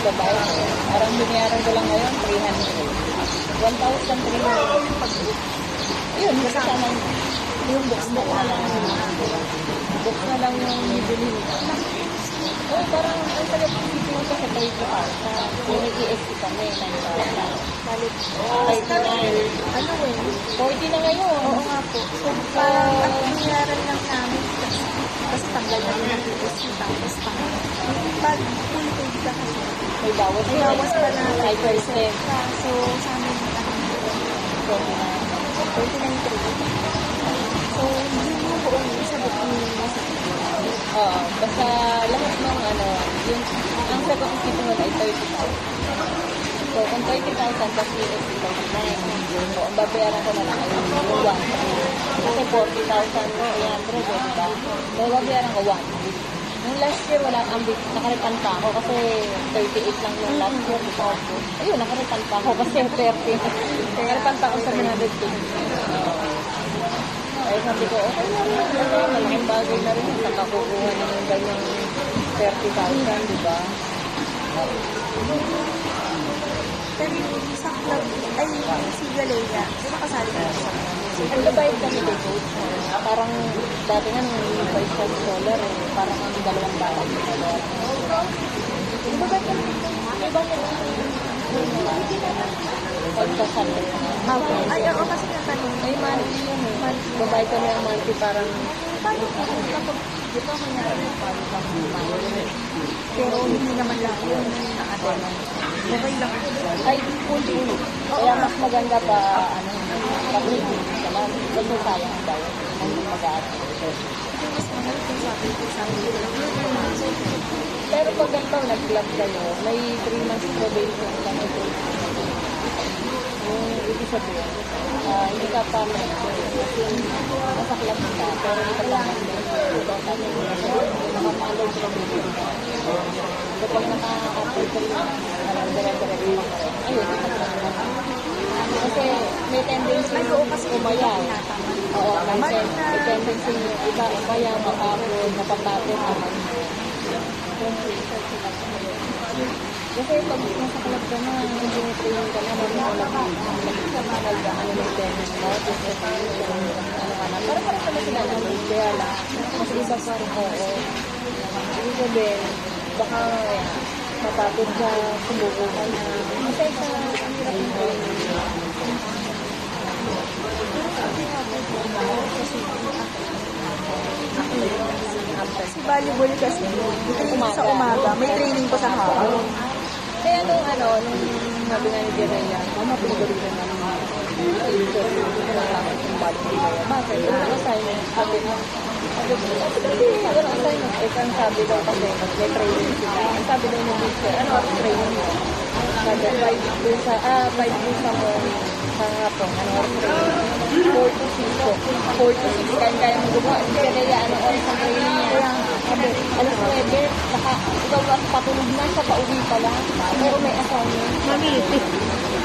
babae ko. Parang binayaran ko lang ngayon, 300. 1,300. Ayun, kasama yung box na lang. Box na lang yung bibili nila. Oh, parang ang sarap ng bibili ko sa Toyota Park na nag-ESC kami, 9,000. Salit, ano eh, 40 na ngayon. Oo nga po. So, parang ang binayaran lang namin, tapos tanggal na rin ang ESC, tapos pag full paid ka kasi, May bawas may bawas pa na 5%. So, sa amin, 49.3. So, yun yung buong sagot ni Masa. Oo, basta lahat ng ano, yung, ang sagot ng dito nun ay 30,000. So, kung 30,000 plus USD 39, so, ang babayaran ko na lang ay yung 1. Kasi 40,300, diba? So, babayaran ko 1. Yung last year, wala, nakaritan pa ako kasi 38 lang yung last year. Diba? Ayun, nakaritan pa ako kasi 30. Nakaritan pa ako sa 100. Ay, sabi ko, okay lang. Kasi malaking bagay na rin yung nakakukuha ng ganyang 30,000, di ba? Pero yung sa club, ay si Galea, di ba kasali ka siya? Nagbabayad kami kay coach. Parang dati nga nung vice controller, parang ang dalawang bata yung nagbabayad. Nagbabayad kami dito. Pagkasabi. Ay, ako kasi natanong. Ay, monthly yun eh. Babayad kami ang monthly parang Paano po kapag, di ba kunyari, pero hindi naman lang yun na-attend. Okay lang. ay full day. Kaya mas maganda pa, ano, pag-review naman. Kasi sayang ang bayad. Hindi mag-aaral. Mas mahal kung sabi ko sa amin. Pero pag ganito, nag-club kayo, may 3 months probation lang ito. Yung ibig sabihin, hindi ka pa member. Nasa club ka, pero hindi ka pa member. Nakapalo probation ka. Kapag nakaka-filter yun, dire-dire mo. Ayun, kasi may tendency umayaw. Oo, may tendency iba umayaw, makapon, napapapon naman. Kasi pag nasa club ka na, hindi mo train ka na, ano may tennis mo, para pala sila naman, kaya lang, mas iba pa rin, oo. Ibig sabihin, baka mapapod ka, sumuko ka na, kasi sa hirap ng training. Si volleyball kasi, training sa umaga, may training ko sa hapon. Kaya nung sabi nga ni Jiraya, mama, pinagalingan na ng mga teacher, yung volleyball. Bakit? Yung assignment, sabi ko, assignment, ang sabi daw kasi, may training sila. Ang sabi daw ng teacher, ano ang training mo? Sabi, 5 dun sa morning, sa hapon, ano ang training? 4 to 6 po. 4 to 6, kaya mo gumawa. Si Jiraya, ano oras ang training niya? Sabi, alas 9, saka ikaw patulog na, sa pauwi pa lang. Pero may assignment. Mami,